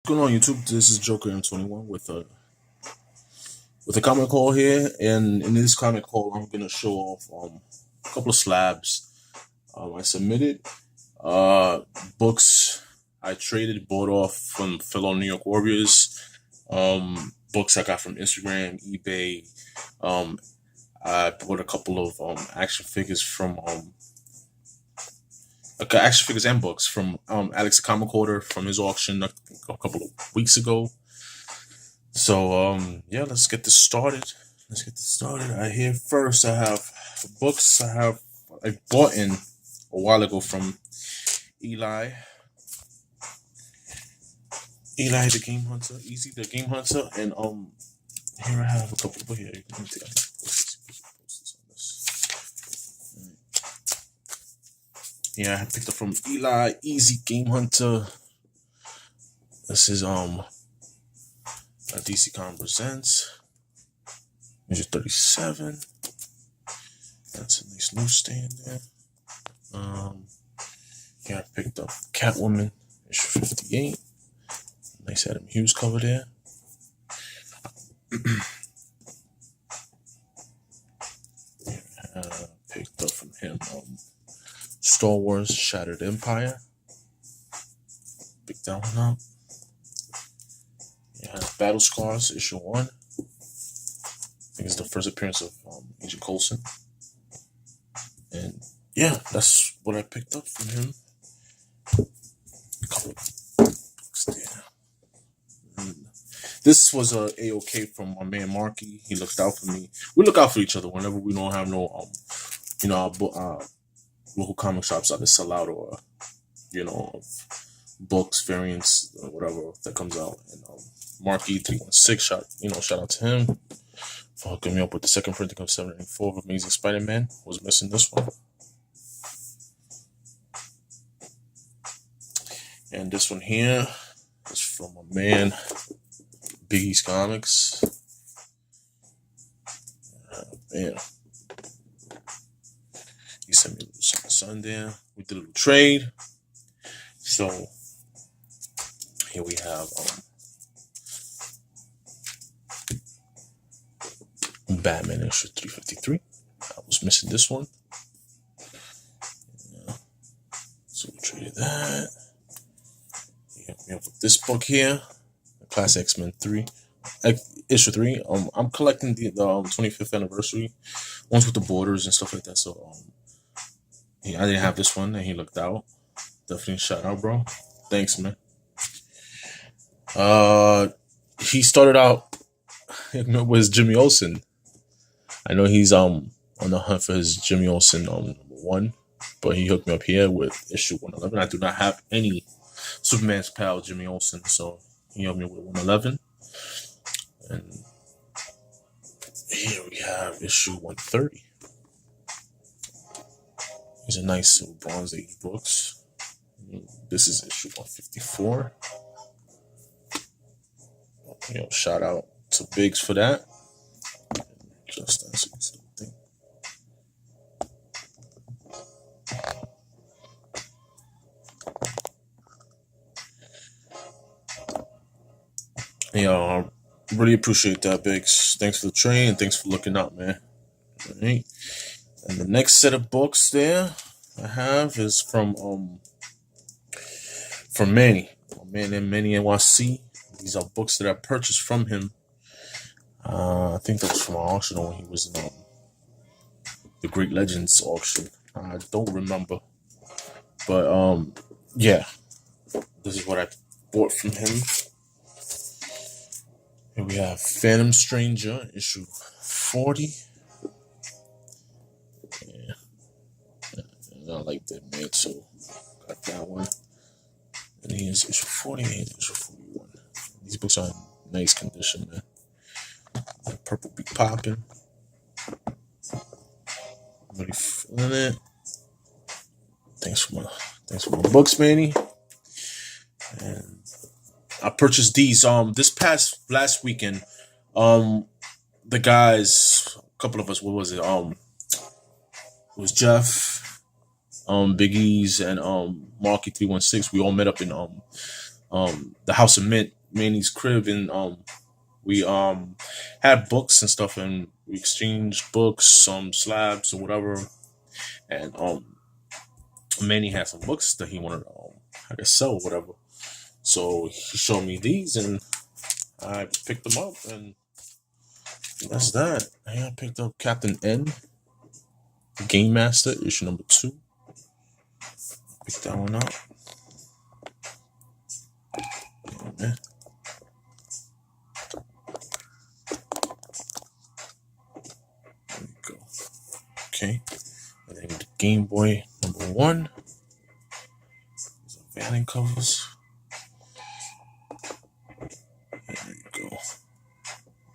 What's going on YouTube? This is Joker M21 with a comment call here, and in this comment call, I'm gonna show off a couple of slabs I submitted, uh, books I traded, bought off from fellow New York Warriors, books I got from Instagram, eBay. Um, I bought a couple of action figures from okay, action figures and books from Alex Comic from his auction a couple of weeks ago. So yeah, let's get this started. I here first. I have books. I bought in a while ago from Eli. Eli the Game Hunter, Easy the Game Hunter, and here I have a couple of here. Let me see, I can post this on this. Yeah, I picked up from Eli, Easy Game Hunter. This is a DC Con Presents. Issue 37. That's a nice newsstand there. Yeah, I picked up Catwoman, issue 58. Nice Adam Hughes cover there. Picked up from him Star Wars Shattered Empire. Picked that one up. Yeah, Battle Scars, issue 1. I think it's the first appearance of Agent Coulson. And yeah, that's what I picked up from him. A couple books there. This was a A-OK from my man Marky. He looked out for me. We look out for each other whenever we don't have no our local comic shops either sell out or books variants or whatever that comes out. And Marky 316 shout out to him for hooking me up with the second printing of 784 of Amazing Spider-Man. Was missing this one. And this one here is from a man, Biggie's Comics. Man. He sent me a little sun there. We did a little trade. So here we have Batman issue 353. I was missing this one. Yeah. So we traded that. He hooked me up with this book here, Class X-Men 3. Issue 3. I'm collecting the 25th anniversary ones with the borders and stuff like that. So I didn't have this one, and he looked out. Definitely shout out, bro. Thanks, man. He started out with Jimmy Olsen. I know he's on the hunt for his Jimmy Olsen number 1, but he hooked me up here with issue 111. I do not have any Superman's pal Jimmy Olsen, so he helped me with 111. And here we have issue 130. These are nice Bronze Age books. This is issue 154. Shout out to Biggs for that. Just answer something. I really appreciate that, Biggs. Thanks for the train and thanks for looking out, man. All right. And the next set of books there I have is from Manny. My man Manny NYC. These are books that I purchased from him. I think that was from an auction when he was in the Great Legends auction. I don't remember. But yeah. This is what I bought from him. Here we have Phantom Stranger, issue 40. Yeah. I like that, man, so got that one. And here's issue 40 and issue 41. These books are in nice condition, man. The purple be popping. Really feeling it. Thanks for my books, Manny. And I purchased these this last weekend. The guys, a couple of us, what was it? It was Jeff, Big E's, and Marky 316. We all met up in the House of Mint, Manny's crib, and we had books and stuff, and we exchanged books, some slabs or whatever, and Manny had some books that he wanted to I guess sell or whatever. So he showed me these, and I picked them up, and that's that. I picked up Captain N, Game Master, issue number 2. Picked that one up. Yeah. There we go. Okay. And then the Game Boy number 1. These are Vanning covers. There you go.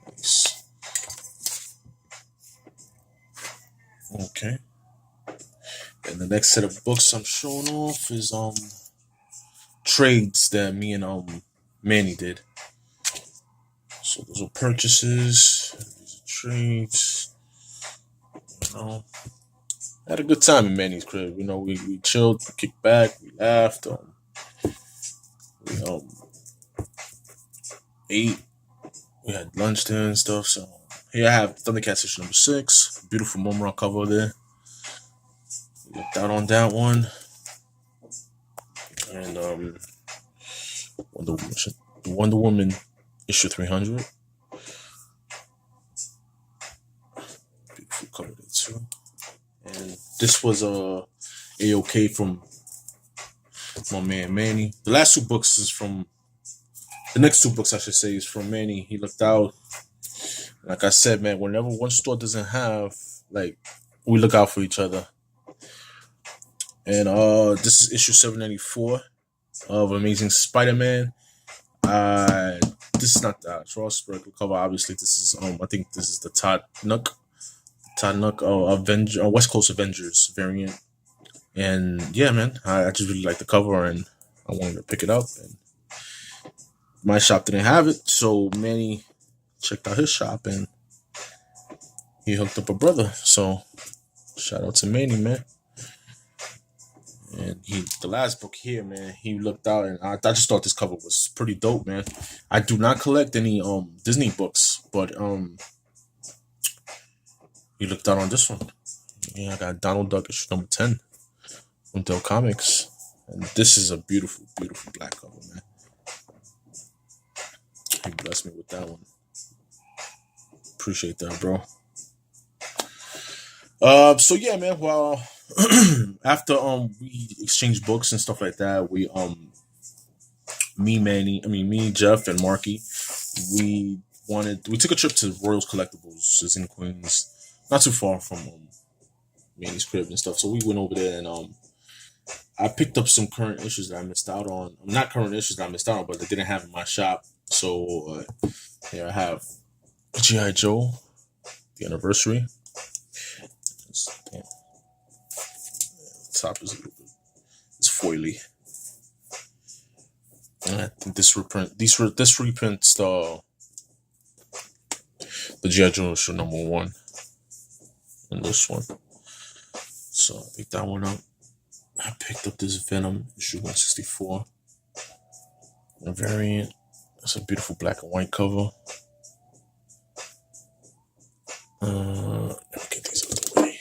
Nice. Okay. And the next set of books I'm showing off is trades that me and Manny did. So those are purchases. These are trades. You know, I had a good time in Manny's crib. You know, we chilled, we kicked back, we laughed, we ate, we had lunch there and stuff. So here I have Thundercats issue number 6. Beautiful Momra cover there. We looked out on that one. And Wonder Woman issue 300. Beautiful cover there too. And this was A-OK from my man Manny. The last 2 books is from the next 2 books I should say is from Manny. He looked out. Like I said, man, whenever one store doesn't have, like, we look out for each other. And this is issue 794 of Amazing Spider-Man. This is not the Strasburg cover. Obviously, this is I think this is the Todd Nook West Coast Avengers variant. And yeah, man, I just really like the cover, and I wanted to pick it up. And my shop didn't have it, so Manny checked out his shop, and he hooked up a brother. So shout out to Manny, man. And the last book here, man, he looked out, and I just thought this cover was pretty dope, man. I do not collect any Disney books, but he looked out on this one. Yeah, I got Donald Duck issue number 10 from Dell Comics, and this is a beautiful, beautiful black cover, man. He blessed me with that one. Appreciate that, bro. So yeah, man. Well, after we exchanged books and stuff like that, we me, Jeff, and Marky, we took a trip to Royals Collectibles, is in Queens, not too far from Manny's crib and stuff. So we went over there, and I picked up some current issues that I missed out on. Not current issues that I missed out on, but they didn't have in my shop. So here I have G.I. Joe, the anniversary. Damn. The top is a little bit, it's foily. And I think this reprints the G.I. Joe issue number 1 and this one. So I picked that one up. I picked up this Venom issue 164. A variant. It's a beautiful black and white cover. Let me get these out of the way.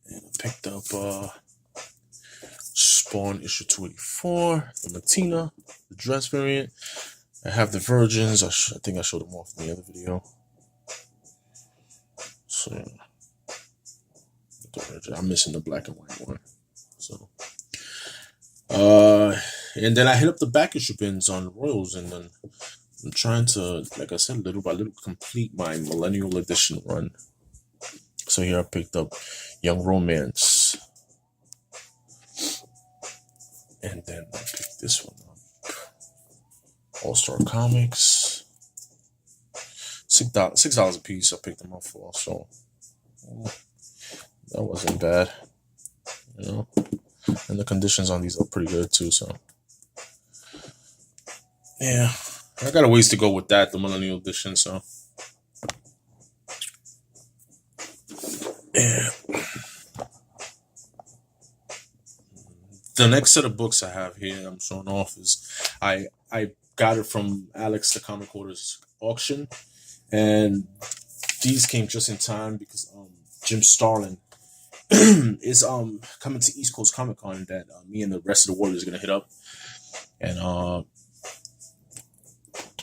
And I picked up Spawn issue 284, the Matina, the dress variant. I have the Virgins. I think I showed them off in the other video. So yeah. I'm missing the black and white one. So and then I hit up the back issue bins on Royals, and then I'm trying to, like I said, little by little complete my Millennial Edition run. So here I picked up Young Romance. And then I picked this one up. All-Star Comics. $6 a piece I picked them up for. So that wasn't bad. You know? And the conditions on these are pretty good too, so. Yeah. I got a ways to go with that, the Millennial Edition, so. Yeah. the next set of books I have here I'm showing off is I got it from Alex the Comic Quarters auction, and these came just in time because Jim Starlin is coming to East Coast Comic Con that me and the rest of the Warriors are gonna hit up. And well,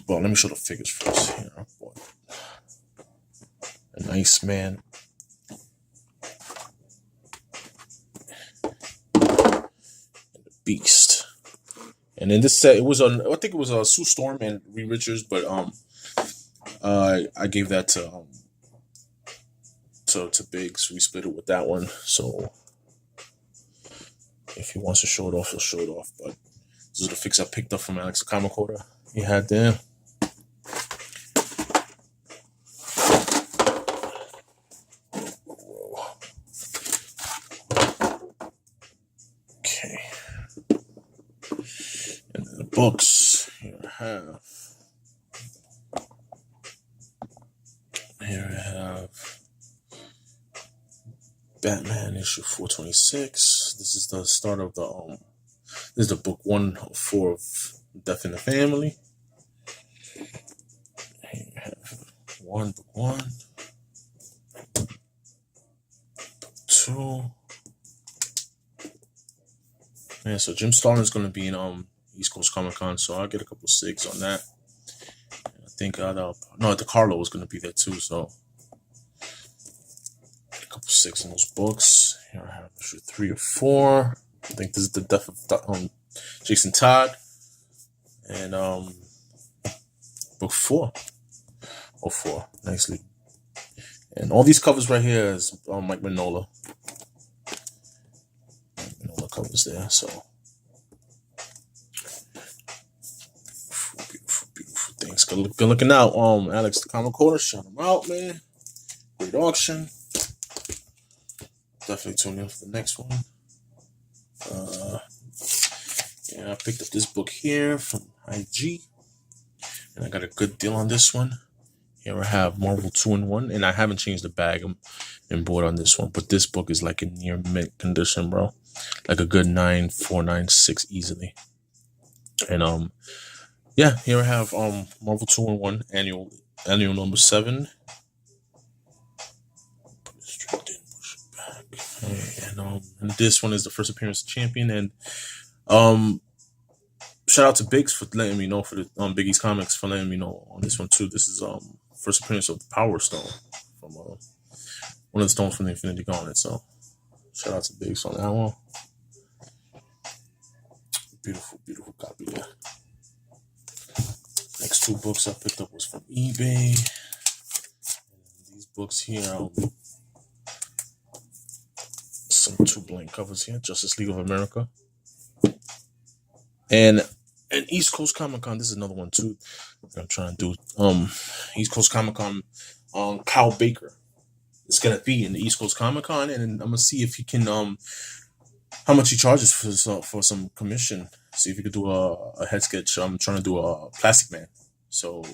let me show the figures first. Here, I bought an Iceman, and the Beast. And in this set, it was on. I think it was Sue Storm and Reed Richards, but I gave that to Biggs. We split it with that one. So if he wants to show it off, he'll show it off. But this is the fix I picked up from Alex the Comic Quarter. He had there. Okay. And then the books here I have. Here I have Batman issue 426. This is the start of the this is the book 104 of Death in the Family. Here you have book one, book two. Yeah, so Jim Starlin is going to be in East Coast Comic Con, so I'll get a couple of SIGs on that. I think the Carlo was going to be there too, so a couple of SIGs on those books. Here I have issue 3 or 4. I think this is the death of Jason Todd, and book 4. Oh, 4, nicely. And all these covers right here is Mike Mignola. Mignola covers there, so beautiful things. Good looking out. Alex the Comic Quarter, shout him out, man. Great auction. Definitely tune in for the next one. Yeah, I picked up this book here from IG, and I got a good deal on this one. Here I have Marvel 2-in-1, and I haven't changed the bag and bought on this one, but this book is like in near mint condition, bro. Like a good 9.4, 9.6 easily. And yeah, here I have Marvel 2-in-1 annual number 7. Put it straight in, push it back. And this one is the first appearance of Champion, and shout out to Biggs for letting me know, for the Biggie's Comics for letting me know on this one too. This is first appearance of the Power Stone from one of the stones from the Infinity Gauntlet. So shout out to Biggs on that one. Beautiful copy there. Next 2 books I picked up was from eBay. And these books here, some 2 blank covers here. Justice League of America. And East Coast Comic Con, this is another one too that I'm trying to do. East Coast Comic Con, Kyle Baker is gonna be in the East Coast Comic Con, and I'm gonna see if he can how much he charges for some commission. See if he could do a head sketch. I'm trying to do a Plastic Man, so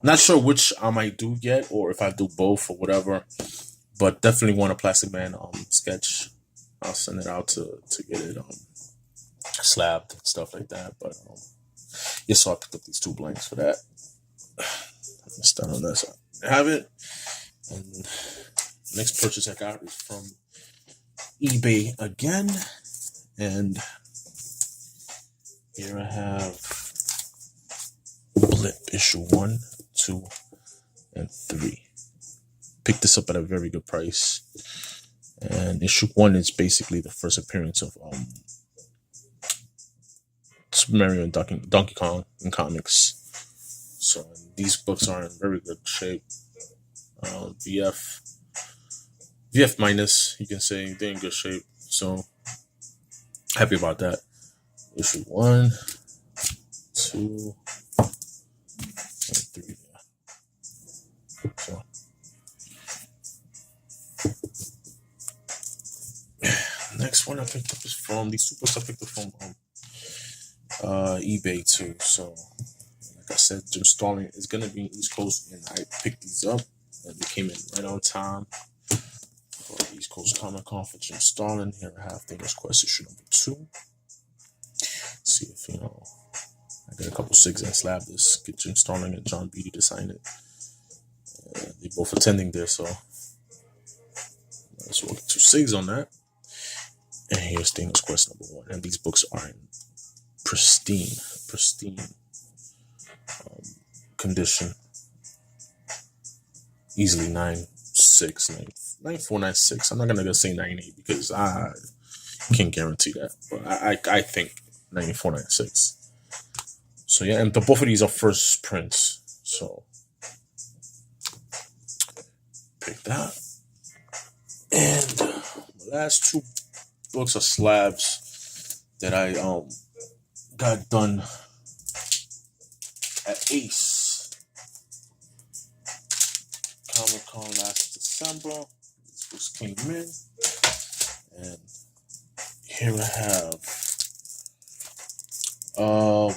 not sure which I might do yet, or if I do both or whatever. But definitely want a Plastic Man sketch. I'll send it out to get it slabbed and stuff like that. But yeah, so I picked up these 2 blanks for that. Let's start on that side. I have it. And next purchase I got is from eBay again. And here I have Blip issue 1, 2, and 3. Picked this up at a very good price. And issue 1 is basically the first appearance of Super Mario and Donkey Kong in comics. So these books are in very good shape. VF minus, you can say, they're in good shape. So happy about that. Issue 1, 2, and 3. So next one I picked up is from these 2 books I picked up from eBay too. So like I said, Jim Starlin is gonna be in East Coast, and I picked these up and they came in right on time. for East Coast Comic Con for Jim Starlin. Here I have Thanos Quest issue number 2. See if I got a couple SIGs and slab this. Get Jim Starlin and John Beatty to sign it. They're both attending there, so let's get 2 SIGs on that. And here's Thanos Quest number 1. And these books are in pristine condition. Easily 9.6, 9.496. I'm not gonna say 9.8 because I can't guarantee that, but I think 94.96. So yeah, and both of these are first prints. So pick that. And the last 2 books are slabs that I got done at Ace Comic Con last December. These books came in, and here I have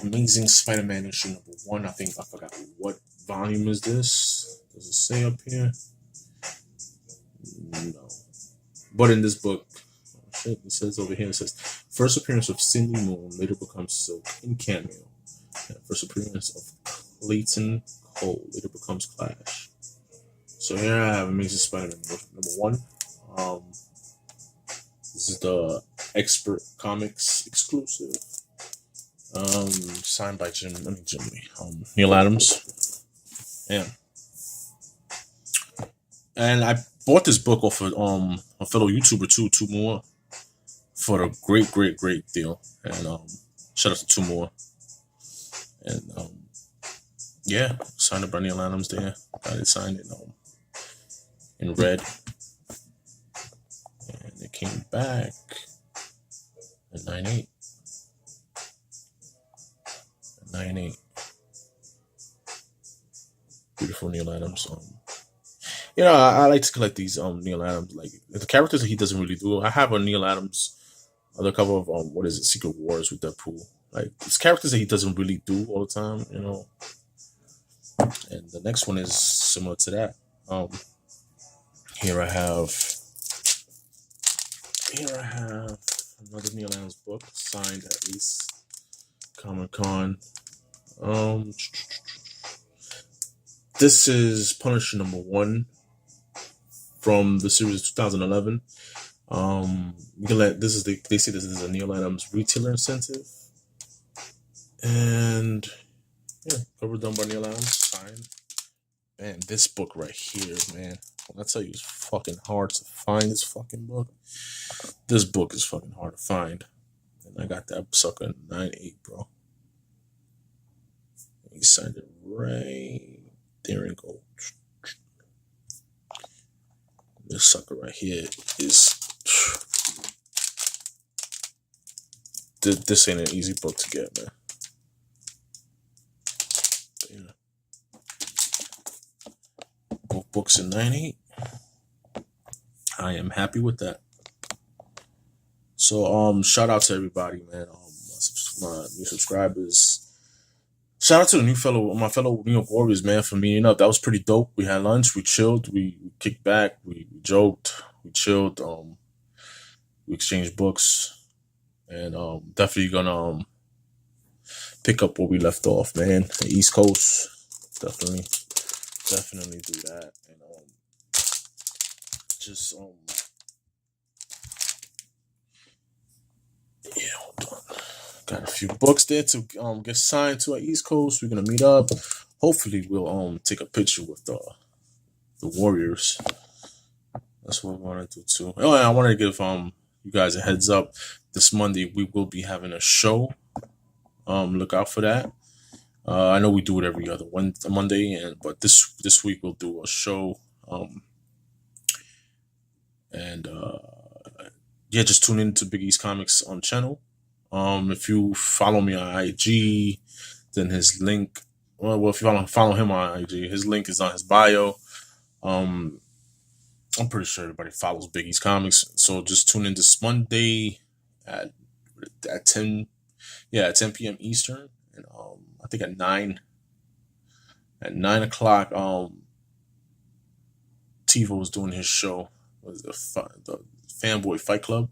Amazing Spider-Man issue number 1. I forgot what volume is this. Does it say up here? No. But in this book, it says over here, it says first appearance of Cindy Moon, later becomes Silk in cameo. And first appearance of Clayton Cole, later becomes Clash. So here I have Amazing Spider-Man number 1. This is the Expert Comics exclusive. Signed by Neil Adams. Yeah. And I bought this book off of a fellow YouTuber too, 2 more, for a great deal. And shout out to 2 more. And yeah, signed it by Neil Adams there. I did sign it in red. And it came back at 9.8. 9.8. Beautiful Neil Adams. I like to collect these Neil Adams, like the characters that he doesn't really do. I have a Neil Adams other cover of what is it, Secret Wars with Deadpool. Like it's characters that he doesn't really do all the time, And the next one is similar to that. Here I have another Neil Adams book signed at Ace Comic Con. This is Punisher number 1 from the series of 2011. They say this is a Neil Adams retailer incentive, and yeah, cover done by Neil Adams, signed. Man, this book right here, man. When I tell you it's fucking hard to find this fucking book. This book is fucking hard to find. And I got that sucker in 9.8, bro. He signed it right there in gold. This sucker right here is... This ain't an easy book to get, man. But yeah. Both books in 9.8. I am happy with that. So shout out to everybody, man. My new subscribers. Shout out to my fellow New York Warriors, man, for meeting up. That was pretty dope. We had lunch, we chilled, we kicked back, we joked, we chilled, we exchanged books, and definitely gonna pick up where we left off, man. The East Coast, definitely do that, and just yeah, hold on. Got a few books there to get signed to our East Coast. We're gonna meet up. Hopefully, we'll take a picture with the Warriors. That's what we want to do too. Oh, and I wanted to give you guys a heads up. This Monday we will be having a show. Look out for that. I know we do it every other Monday, but this week we'll do a show. Yeah, just tune in to Big East Comics on channel. If you follow me on IG, then his link. Well, if you follow him on IG, his link is on his bio. I'm pretty sure everybody follows Big East Comics, so just tune in this Monday at 10 p.m. Eastern, and I think at 9 o'clock. Tivo was doing his show, was the Fanboy Fight Club,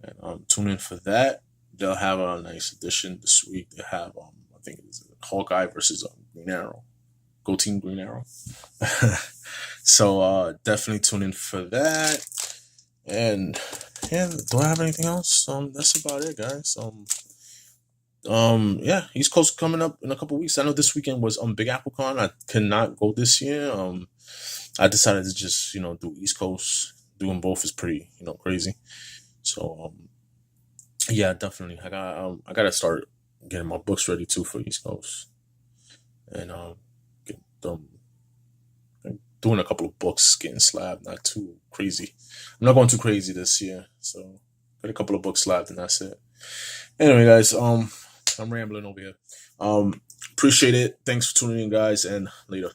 and tune in for that. They'll have a nice edition this week. They have I think it's Hawkeye versus Green Arrow. Go Team Green Arrow. So definitely tune in for that. And yeah, do I have anything else? That's about it, guys. Yeah, East Coast coming up in a couple weeks. I know this weekend was Big Apple Con. I cannot go this year. I decided to just do East Coast. Doing both is pretty crazy. So yeah, definitely. I gotta start getting my books ready too for East Coast, and get them doing a couple of books, getting slabbed, not too crazy. I'm not going too crazy this year, so get a couple of books slabbed and that's it. Anyway, guys, I'm rambling over here. Appreciate it. Thanks for tuning in, guys, and later.